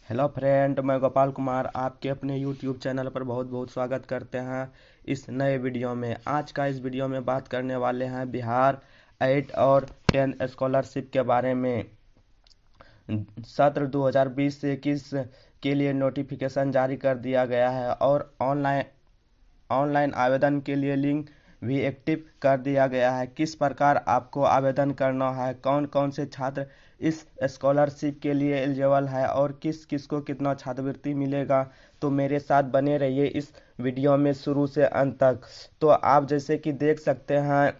Hello friend, मैं गोपाल कुमार आपके अपने यूट्यूब चैनल पर बहुत बहुत स्वागत करते हैं इस नए वीडियो में। आज का इस वीडियो में बात करने वाले हैं बिहार 8 और 10 स्कॉलरशिप के बारे में। सत्र 2020 से 21 के लिए नोटिफिकेशन जारी कर दिया गया है और ऑनलाइन आवेदन के लिए लिंक भी एक्टिव कर दिया गया है। किस प्रकार आपको आवेदन करना है, कौन कौन से छात्र इस स्कॉलरशिप के लिए एलिजिबल है और किस किस को कितना छात्रवृत्ति मिलेगा, तो मेरे साथ बने रहिए इस वीडियो में शुरू से अंत तक। तो आप जैसे कि देख सकते हैं,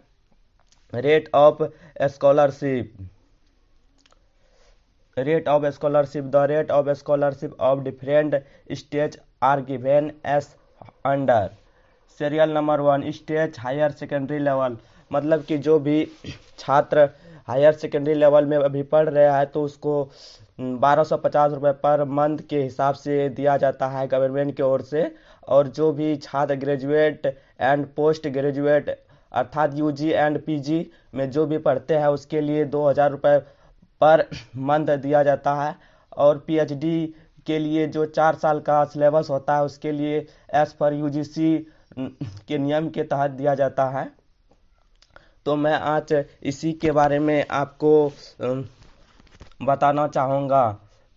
rate of scholarship the rate of scholarship of different stage are given as under serial number 1 stage higher secondary level. मतलब कि जो भी छात्र हायर सेकेंडरी लेवल में अभी पढ़ रहा है तो उसको 1250 रुपये पर मंथ के हिसाब से दिया जाता है गवर्नमेंट की ओर से। और जो भी छात्र ग्रेजुएट एंड पोस्ट ग्रेजुएट अर्थात यूजी एंड पीजी में जो भी पढ़ते हैं उसके लिए 2000 रुपये पर मंथ दिया जाता है। और पीएचडी के लिए जो 4 साल का सिलेबस होता है उसके लिए एज पर यूजीसी के नियम के तहत दिया जाता है। तो मैं आज इसी के बारे में आपको बताना चाहूँगा।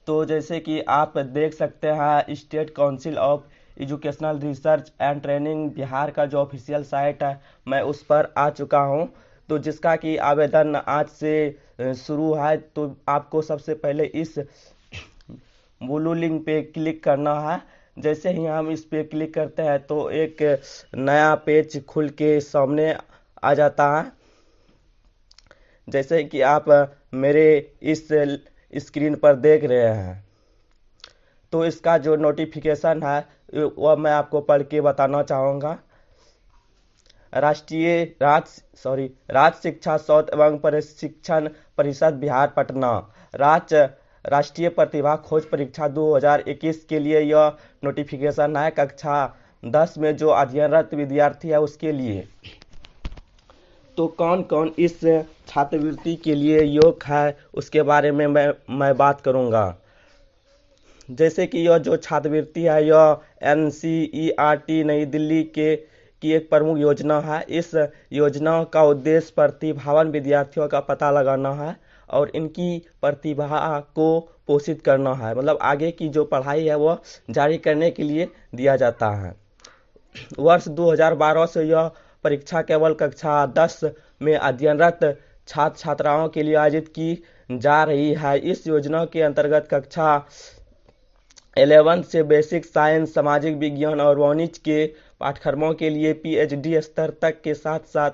तो जैसे कि आप देख सकते हैं, state council of educational research and training Bihar का जो ऑफिशियल साइट है मैं उस पर आ चुका हूँ। तो जिसका कि आवेदन आज से शुरू है। तो आपको सबसे पहले इस ब्लू लिंक पे क्लिक करना है। जैसे ही हम इस पे क्लिक करते हैं तो एक नया पेज खुल के सामने आ जाता है, जैसे कि आप मेरे इस स्क्रीन पर देख रहे हैं। तो इसका जो नोटिफिकेशन है वह मैं आपको पढ़ के बताना चाहूँगा। राज्य शिक्षा शोध एवं प्रशिक्षण परिषद बिहार पटना राष्ट्रीय प्रतिभा खोज परीक्षा 2021 के लिए यह नोटिफिकेशन है। कक्षा 10 में जो अध्ययनरत विद्यार्थी है उसके लिए। तो कौन कौन इस छात्रवृत्ति के लिए योग्य है उसके बारे में मैं बात करूंगा। जैसे कि यह जो छात्रवृत्ति है यह एनसीईआरटी नई दिल्ली की एक प्रमुख योजना है। इस योजना का उद्देश्य प्रतिभावान विद्यार्थियों का पता लगाना है और इनकी प्रतिभा को पोषित करना है। मतलब आगे की जो पढ़ाई है वह जारी करने के लिए दिया जाता है। वर्ष 2012 से यह परीक्षा केवल कक्षा 10 में अध्ययनरत छात्र छात्राओं के लिए आयोजित की जा रही है। इस योजना के अंतर्गत कक्षा 11 से बेसिक साइंस, सामाजिक विज्ञान और वाणिज्य के पाठ्यक्रमों के लिए पीएचडी स्तर तक के साथ साथ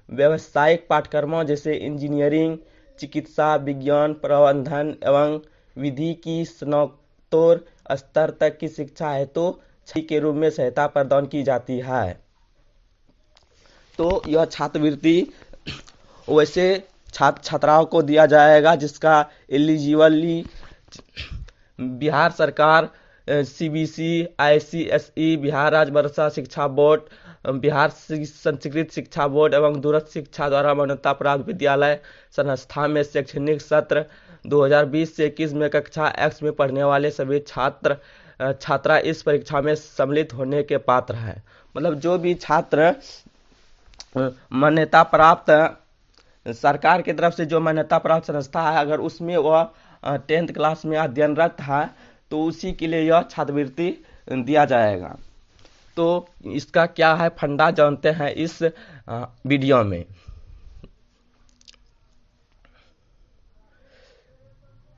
व्यावसायिक पाठ्यक्रमों जैसे इंजीनियरिंग, चिकित्सा विज्ञान, प्रबंधन एवं विधि की स्नातकोत्तर स्तर तक की शिक्षा हेतु छात्र के रूप में सहायता प्रदान की जाती है। तो यह छात्रवृत्ति वैसे छात्र छात्राओं को दिया जाएगा जिसका एलिजिबली बिहार सरकार, सीबीसी, आईसीएसई, बिहार राज्य मदरसा शिक्षा बोर्ड, बिहार संस्कृत शिक्षा बोर्ड एवं दूरस्थ शिक्षा द्वारा मान्यता प्राप्त विद्यालय संस्था में शैक्षणिक सत्र 2020 से 21 में कक्षा एक्स में पढ़ने वाले सभी छात्रा इस परीक्षा में सम्मिलित होने के पात्र हैं। मतलब जो भी छात्र मान्यता प्राप्त सरकार की तरफ से जो मान्यता प्राप्त संस्था है, अगर उसमें वह 10th क्लास में अध्ययनरत है तो उसी के लिए यह छात्रवृत्ति दिया जाएगा। तो इसका क्या है फंडा जानते हैं इस वीडियो में।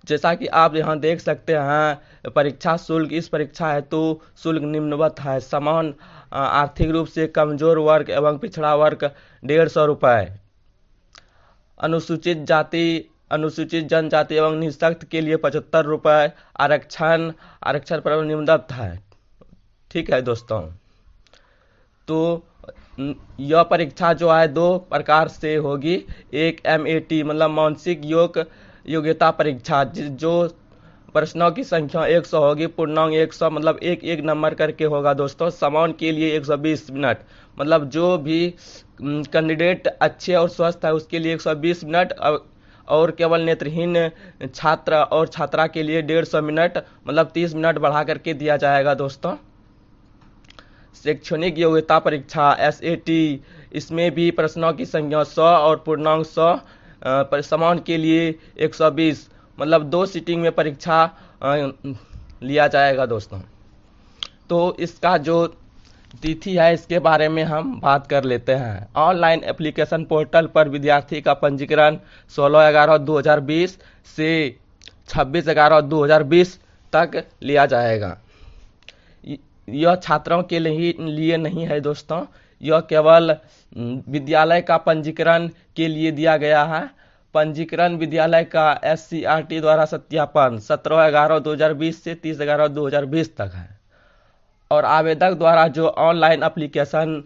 जैसा कि आप यहाँ देख सकते हैं, परीक्षा शुल्क इस परीक्षा है तो शुल्क निम्नवत है। समान आर्थिक रूप से कमजोर वर्ग एवं पिछड़ा वर्ग 150 रुपये, अनुसूचित जनजाति एवं निःशक्त के लिए 75 रुपये, आरक्षण पर निम्नवत है। ठीक है दोस्तों, तो यह परीक्षा जो है 2 प्रकार से होगी। एक MAT मतलब मानसिक योग्यता परीक्षा, जो प्रश्नों की संख्या 100 होगी, पूर्णांक 100 मतलब एक नंबर करके होगा दोस्तों। समान के लिए 120 मिनट, मतलब जो भी कैंडिडेट अच्छे और स्वस्थ है उसके लिए 120 मिनट और केवल नेत्रहीन छात्र और छात्रा के लिए 150 मिनट मतलब 30 मिनट बढ़ा करके दिया जाएगा दोस्तों। शैक्षणिक योग्यता परीक्षा SAT, इसमें भी प्रश्नों की संख्या 100 और पूर्णांक 100 समान के लिए 120 मतलब 2 सीटिंग में परीक्षा लिया जाएगा दोस्तों। तो इसका जो तिथि है इसके बारे में हम बात कर लेते हैं। ऑनलाइन एप्लीकेशन पोर्टल पर विद्यार्थी का पंजीकरण 16/11/2020 से 26/11/2020 तक लिया जाएगा। यह छात्रों के लिए नहीं है दोस्तों, यह केवल विद्यालय का पंजीकरण के लिए दिया गया है। पंजीकरण विद्यालय का SCRT द्वारा सत्यापन 17/11/2020 से 30/11/2020 तक है। और आवेदक द्वारा जो ऑनलाइन एप्लीकेशन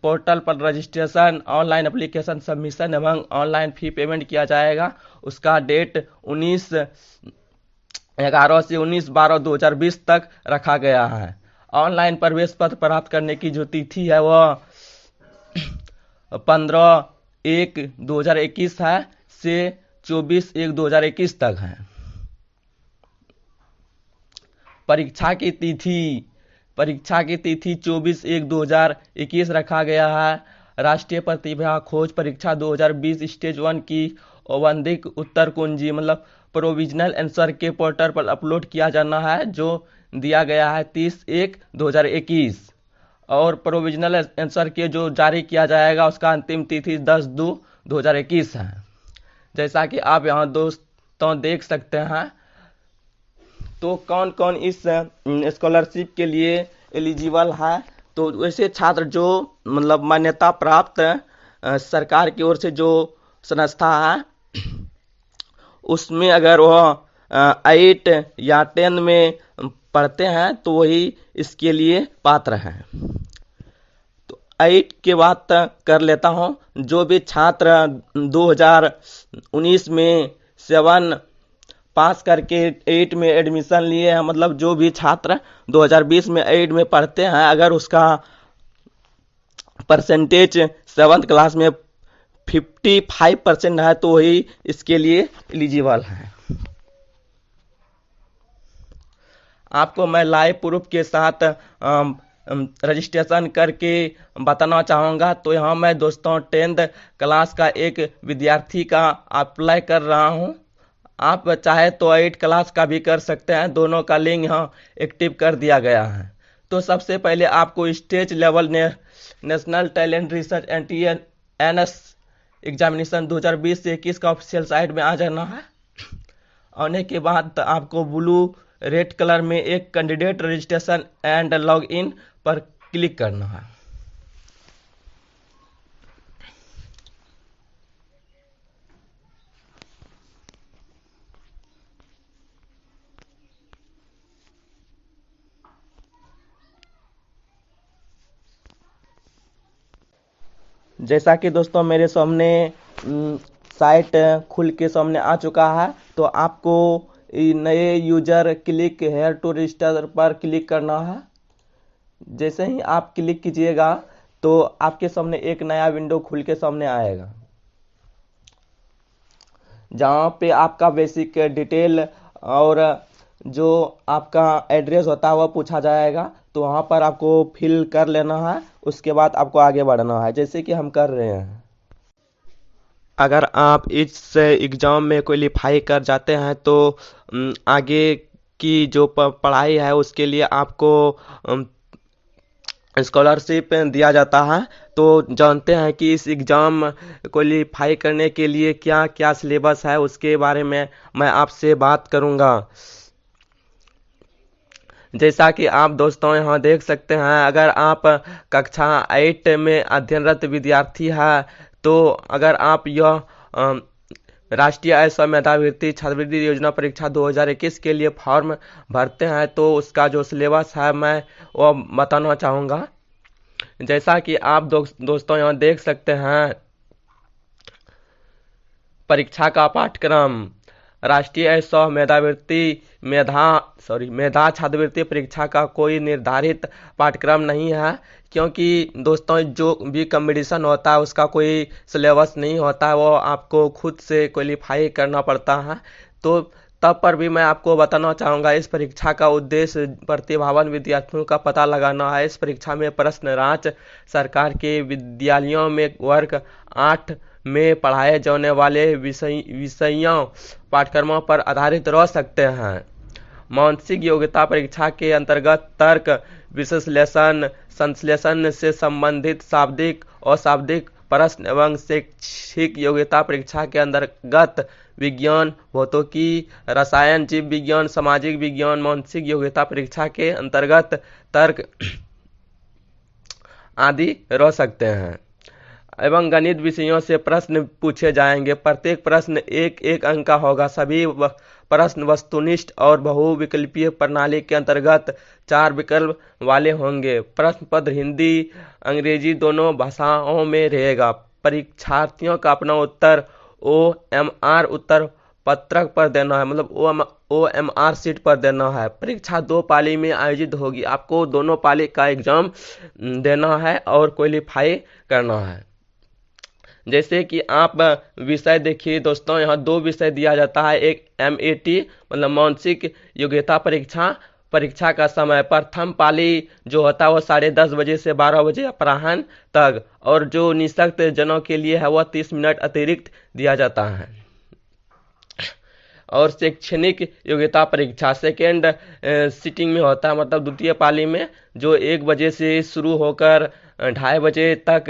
पोर्टल पर रजिस्ट्रेशन, ऑनलाइन एप्लीकेशन सबमिशन एवं ऑनलाइन फी पेमेंट किया जाएगा, उसका डेट 19/11 से 19/12/2020 तक रखा गया है। ऑनलाइन प्रवेश पत्र प्राप्त करने की जो तिथि है वह 15/1/2021 है से 24/1/2021 तक है। परीक्षा की तिथि 24/1/2021 रखा गया है। राष्ट्रीय प्रतिभा खोज परीक्षा 2020 स्टेज 1 की औपबंधिक उत्तर कुंजी मतलब प्रोविजनल आंसर के पोर्टल पर अपलोड किया जाना है, जो दिया गया है 30/1/2021 और प्रोविजनल आंसर के जो जारी किया जाएगा उसका अंतिम तिथि 10/2/2021 है। जैसा कि आप यहाँ दोस्तों देख सकते हैं। तो कौन कौन इस स्कॉलरशिप के लिए एलिजिबल है, तो वैसे छात्र जो मतलब मान्यता प्राप्त सरकार की ओर से जो संस्था है उसमें अगर वह 8 या 10 में पढ़ते हैं तो वही इसके लिए पात्र हैं। तो 8 के बात कर लेता हूँ। जो भी छात्र 2019 में 7 पास करके 8 में एडमिशन लिए हैं, मतलब जो भी छात्र 2020 में 8 में पढ़ते हैं, अगर उसका परसेंटेज 7th क्लास में 55% है तो वही इसके लिए एलिजिबल है। आपको मैं लाइव प्रूफ के साथ रजिस्ट्रेशन करके बताना चाहूँगा। तो यहाँ मैं दोस्तों 10th क्लास का एक विद्यार्थी का अप्लाई कर रहा हूँ। आप चाहे तो 8 क्लास का भी कर सकते हैं, दोनों का लिंक यहाँ एक्टिव कर दिया गया है। तो सबसे पहले आपको state level national talent research NTNS examination 2020 से 21 का ऑफिशियल साइट में आ जाना है। आने के बाद आपको ब्लू रेड कलर में एक candidate registration and log in पर क्लिक करना है। जैसा कि दोस्तों मेरे सामने साइट खुल के सामने आ चुका है, तो आपको नए user click here to register पर क्लिक करना है। जैसे ही आप क्लिक कीजिएगा तो आपके सामने एक नया विंडो खुल के सामने आएगा, जहाँ पे आपका बेसिक डिटेल और जो आपका एड्रेस होता है वह पूछा जाएगा। तो वहाँ पर आपको फिल कर लेना है, उसके बाद आपको आगे बढ़ना है, जैसे कि हम कर रहे हैं। अगर आप इस एग्ज़ाम में क्वालिफाई कर जाते हैं तो आगे की जो पढ़ाई है उसके लिए आपको स्कॉलरशिप दिया जाता है। तो जानते हैं कि इस एग्ज़ाम क्वालिफाई करने के लिए क्या क्या सिलेबस है, उसके बारे में मैं आपसे बात करूंगा। जैसा कि आप दोस्तों यहाँ देख सकते हैं, अगर आप कक्षा 8 में अध्ययनरत विद्यार्थी है तो अगर आप यह राष्ट्रीय असम मेधावृत्ति छात्रवृत्ति योजना परीक्षा 2021 के लिए फॉर्म भरते हैं तो उसका जो सिलेबस है मैं वो बताना चाहूँगा। जैसा कि आप दोस्तों यहाँ देख सकते हैं, परीक्षा का पाठ्यक्रम राष्ट्रीय सह मेधा छात्रवृत्ति परीक्षा का कोई निर्धारित पाठ्यक्रम नहीं है, क्योंकि दोस्तों जो भी कंपटीशन होता है उसका कोई सिलेबस नहीं होता है, वो आपको खुद से क्वालिफाई करना पड़ता है। तो तब पर भी मैं आपको बताना चाहूँगा, इस परीक्षा का उद्देश्य प्रतिभावान विद्यार्थियों का पता लगाना है। इस परीक्षा में प्रश्न राज्य सरकार के विद्यालयों में वर्ग 8 में पढ़ाए जाने वाले विषयों पाठ्यक्रमों पर आधारित रह सकते हैं। मानसिक योग्यता परीक्षा के अंतर्गत तर्क, विश्लेषण, संश्लेषण से संबंधित शाब्दिक और अशाब्दिक प्रश्न एवं शैक्षिक योग्यता परीक्षा के अंतर्गत विज्ञान, भौतिकी, रसायन, जीव विज्ञान, सामाजिक विज्ञान। मानसिक योग्यता परीक्षा के अंतर्गत तर्क आदि रह सकते हैं एवं गणित विषयों से प्रश्न पूछे जाएंगे। प्रत्येक प्रश्न एक अंक का होगा। सभी प्रश्न वस्तुनिष्ठ और बहुविकल्पीय प्रणाली के अंतर्गत 4 विकल्प वाले होंगे। प्रश्न पत्र हिंदी, अंग्रेजी दोनों भाषाओं में रहेगा। परीक्षार्थियों का अपना उत्तर OMR उत्तर पत्रक पर देना है, मतलब OMR सीट पर देना है। परीक्षा 2 पाली में आयोजित होगी। आपको दोनों पाली का एग्जाम देना है और क्वालिफाई करना है। जैसे कि आप विषय देखिए दोस्तों, यहाँ 2 विषय दिया जाता है। एक MAT मतलब मानसिक योग्यता परीक्षा का समय प्रथम पाली जो होता है वो 10:30 बजे से 12 बजे अपराह्न तक, और जो निःशक्त जनों के लिए है वह 30 मिनट अतिरिक्त दिया जाता है। और शैक्षणिक योग्यता परीक्षा सेकेंड सिटिंग में होता है, मतलब द्वितीय पाली में, जो 1 बजे से शुरू होकर 2:30 बजे तक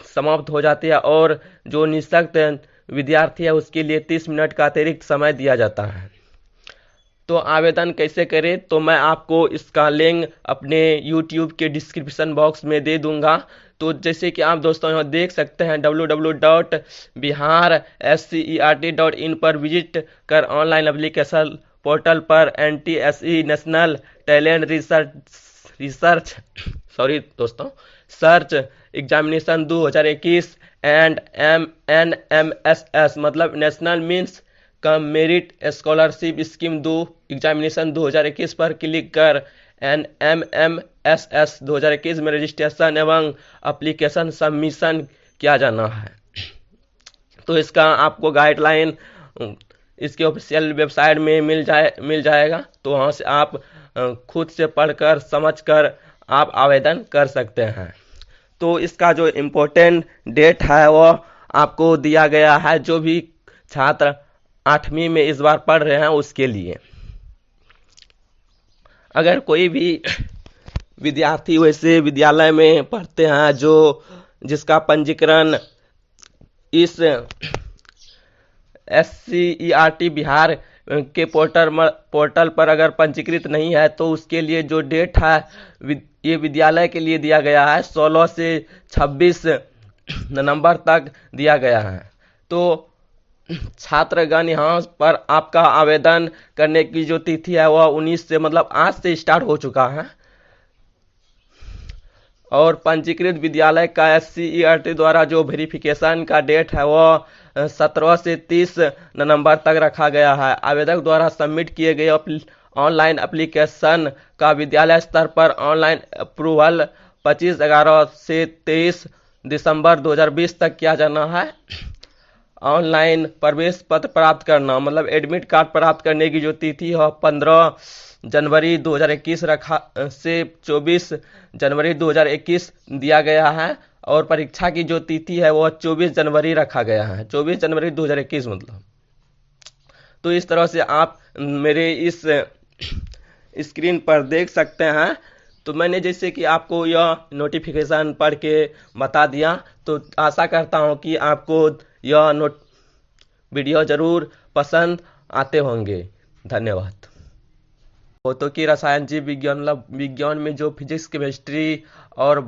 समाप्त हो जाती है, और जो निःशक्त विद्यार्थी है उसके लिए 30 मिनट का अतिरिक्त समय दिया जाता है। तो आवेदन कैसे करें, तो मैं आपको इसका लिंक अपने YouTube के डिस्क्रिप्शन बॉक्स में दे दूंगा। तो जैसे कि आप दोस्तों यहाँ देख सकते हैं www.biharscert.in पर विजिट कर ऑनलाइन एप्लीकेशन पोर्टल पर NTSE national talent search examination 2021 and NMSS मतलब national means cum merit scholarship scheme 2 examination 2021 पर क्लिक कर NMMSS 2021 में रजिस्ट्रेशन एवं एप्लीकेशन सबमिशन किया जाना है। तो इसका आपको गाइडलाइन इसके ऑफिशियल वेबसाइट में मिल जाएगा। तो वहाँ से आप खुद से पढ़कर समझकर आप आवेदन कर सकते हैं। तो इसका जो इम्पोर्टेंट डेट है वो आपको दिया गया है, जो भी छात्र 8वीं में इस बार पढ़ रहे हैं उसके लिए। अगर कोई भी विद्यार्थी वैसे विद्यालय में पढ़ते हैं जिसका पंजीकरण इस SCERT बिहार के पोर्टल पर अगर पंजीकृत नहीं है, तो उसके लिए जो डेट है ये विद्यालय के लिए दिया गया है 16 से 26 नवंबर तक दिया गया है। तो छात्रगण यहाँ पर आपका आवेदन करने की जो तिथि है वह 19 से मतलब आज से स्टार्ट हो चुका है, और पंजीकृत विद्यालय का SCERT द्वारा जो वेरिफिकेशन का डेट है वह 17 से 30 नवंबर तक रखा गया है। आवेदक द्वारा सबमिट किए गए ऑनलाइन एप्लीकेशन का विद्यालय स्तर पर ऑनलाइन अप्रूवल 25/11 से 23 दिसंबर 2020 तक किया जाना है। ऑनलाइन प्रवेश पत्र प्राप्त करना मतलब एडमिट कार्ड प्राप्त करने की जो तिथि है 15 जनवरी 2021 से 24 जनवरी 2021 दिया गया है, और परीक्षा की जो तिथि है वो 24 जनवरी रखा गया है, 24 जनवरी 2021 मतलब। तो इस तरह से आप मेरे इस स्क्रीन पर देख सकते हैं। तो मैंने जैसे कि आपको यह नोटिफिकेशन पढ़ के बता दिया, तो आशा करता हूं कि आपको यह वीडियो जरूर पसंद आते होंगे। धन्यवाद। भौतिकी, रसायन, जीव विज्ञान मतलब विज्ञान में जो फिजिक्स, केमिस्ट्री और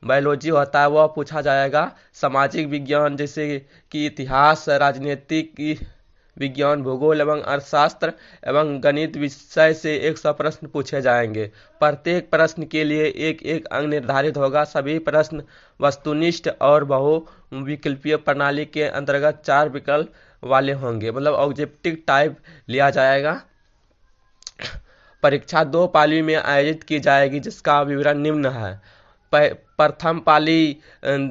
बायोलॉजी होता है वह पूछा जाएगा। सामाजिक विज्ञान जैसे कि इतिहास, राजनीतिक विज्ञान, भूगोल एवं अर्थशास्त्र एवं गणित विषय से 100 प्रश्न पूछे जाएंगे। प्रत्येक प्रश्न के लिए एक अंक निर्धारित होगा। सभी प्रश्न वस्तुनिष्ठ और बहुविकल्पीय प्रणाली के अंतर्गत 4 विकल्प वाले होंगे, मतलब ऑब्जेक्टिव टाइप लिया जाएगा। परीक्षा 2 पाली में आयोजित की जाएगी, जिसका विवरण निम्न है। प्रथम पाली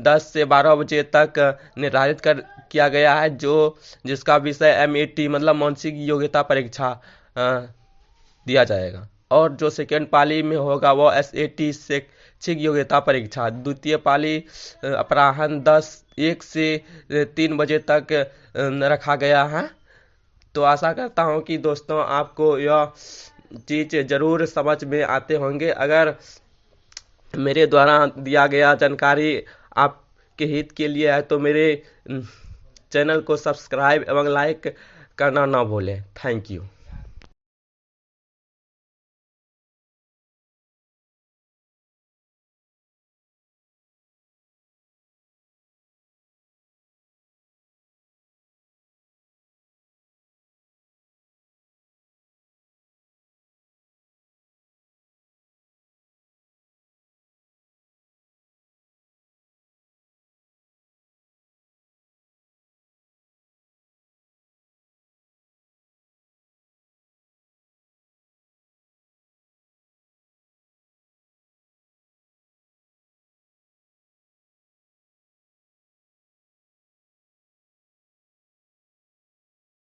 10 से 12 बजे तक निर्धारित कर किया गया है, जिसका विषय MET मतलब मानसिक योग्यता परीक्षा दिया जाएगा। और जो सेकेंड पाली में होगा वो SAT शैक्षिक योग्यता परीक्षा। द्वितीय पाली अपराह्न 1 से 3 बजे तक रखा गया है। तो आशा करता हूँ कि दोस्तों आपको यह चीज़ ज़रूर समझ में आते होंगे। अगर मेरे द्वारा दिया गया जानकारी आपके हित के लिए है तो मेरे चैनल को सब्सक्राइब एवं लाइक करना ना भूलें। Thank you.